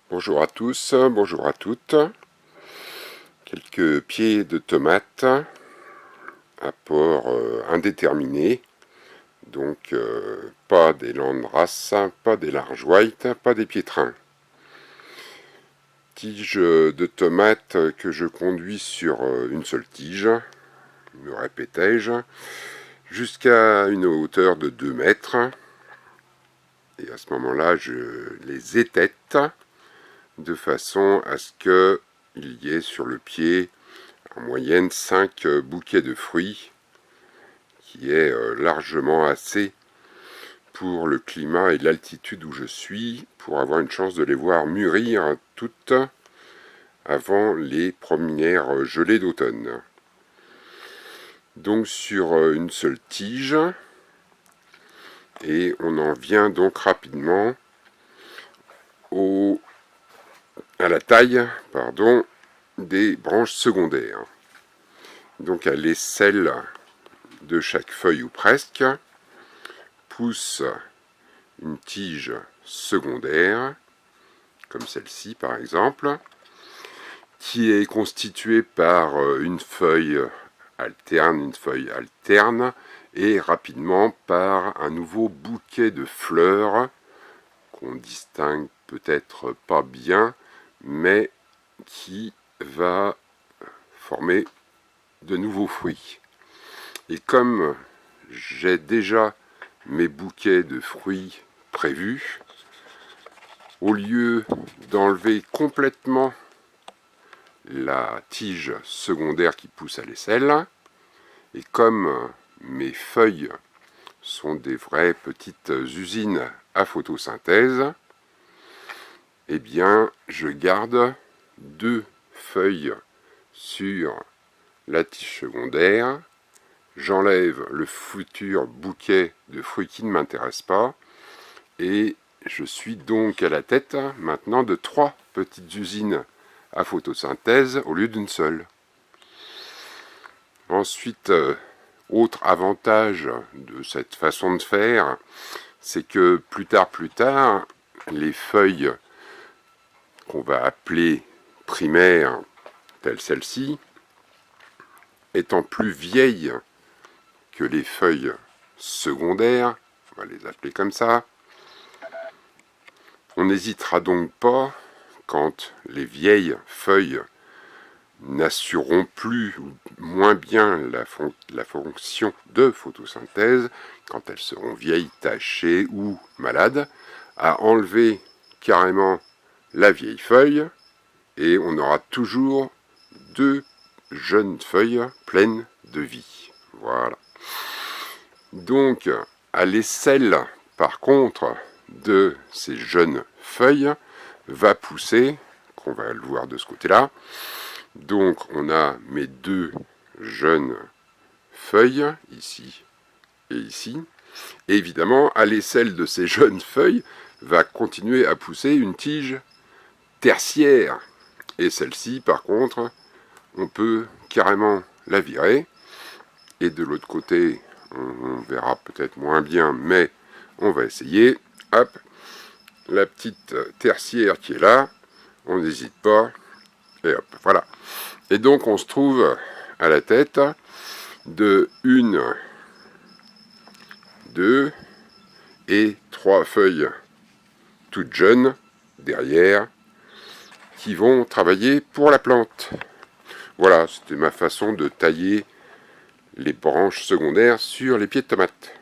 Bonjour à tous, bonjour à toutes. Quelques pieds de tomates, apport indéterminé, donc pas des Landrace, pas des large white, pas des piétrins. Tige de tomates que je conduis sur une seule tige, me répétais-je, jusqu'à une hauteur de 2 mètres. Et à ce moment-là, je les étête de façon à ce qu'il y ait sur le pied en moyenne 5 bouquets de fruits, qui est largement assez pour le climat et l'altitude où je suis, pour avoir une chance de les voir mûrir toutes avant les premières gelées d'automne. Donc sur une seule tige, et on en vient donc rapidement à la taille des branches secondaires. Donc à l'aisselle de chaque feuille ou presque pousse une tige secondaire, comme celle-ci par exemple, qui est constituée par une feuille alterne, et rapidement par un nouveau bouquet de fleurs qu'on distingue peut-être pas bien, mais qui va former de nouveaux fruits. Et comme j'ai déjà mes bouquets de fruits prévus, au lieu d'enlever complètement la tige secondaire qui pousse à l'aisselle, et comme mes feuilles sont des vraies petites usines à photosynthèse, eh bien je garde 2 feuilles sur la tige secondaire, j'enlève le futur bouquet de fruits qui ne m'intéresse pas, et je suis donc à la tête maintenant de 3 petites usines à photosynthèse au lieu d'une seule. Ensuite, autre avantage de cette façon de faire, c'est que plus tard, les feuilles qu'on va appeler primaires, telles celle-ci, étant plus vieilles que les feuilles secondaires, on va les appeler comme ça, on n'hésitera donc pas, quand les vieilles feuilles n'assureront plus ou moins bien la fonction de photosynthèse, quand elles seront vieilles, tachées ou malades, à enlever carrément la vieille feuille, et on aura toujours 2 jeunes feuilles pleines de vie. Voilà. Donc, à l'aisselle, par contre, de ces jeunes feuilles, va pousser, qu'on va le voir de ce côté-là, donc on a mes 2 jeunes feuilles, ici et ici, et évidemment, à l'aisselle de ces jeunes feuilles, va continuer à pousser une tige tertiaire, et celle-ci, par contre, on peut carrément la virer, et de l'autre côté, on verra peut-être moins bien, mais on va essayer. Hop, la petite tertiaire qui est là, on n'hésite pas, et hop, voilà. Et donc on se trouve à la tête de 1, 2 et 3 feuilles toutes jeunes derrière qui vont travailler pour la plante. Voilà, c'était ma façon de tailler les branches secondaires sur les pieds de tomates.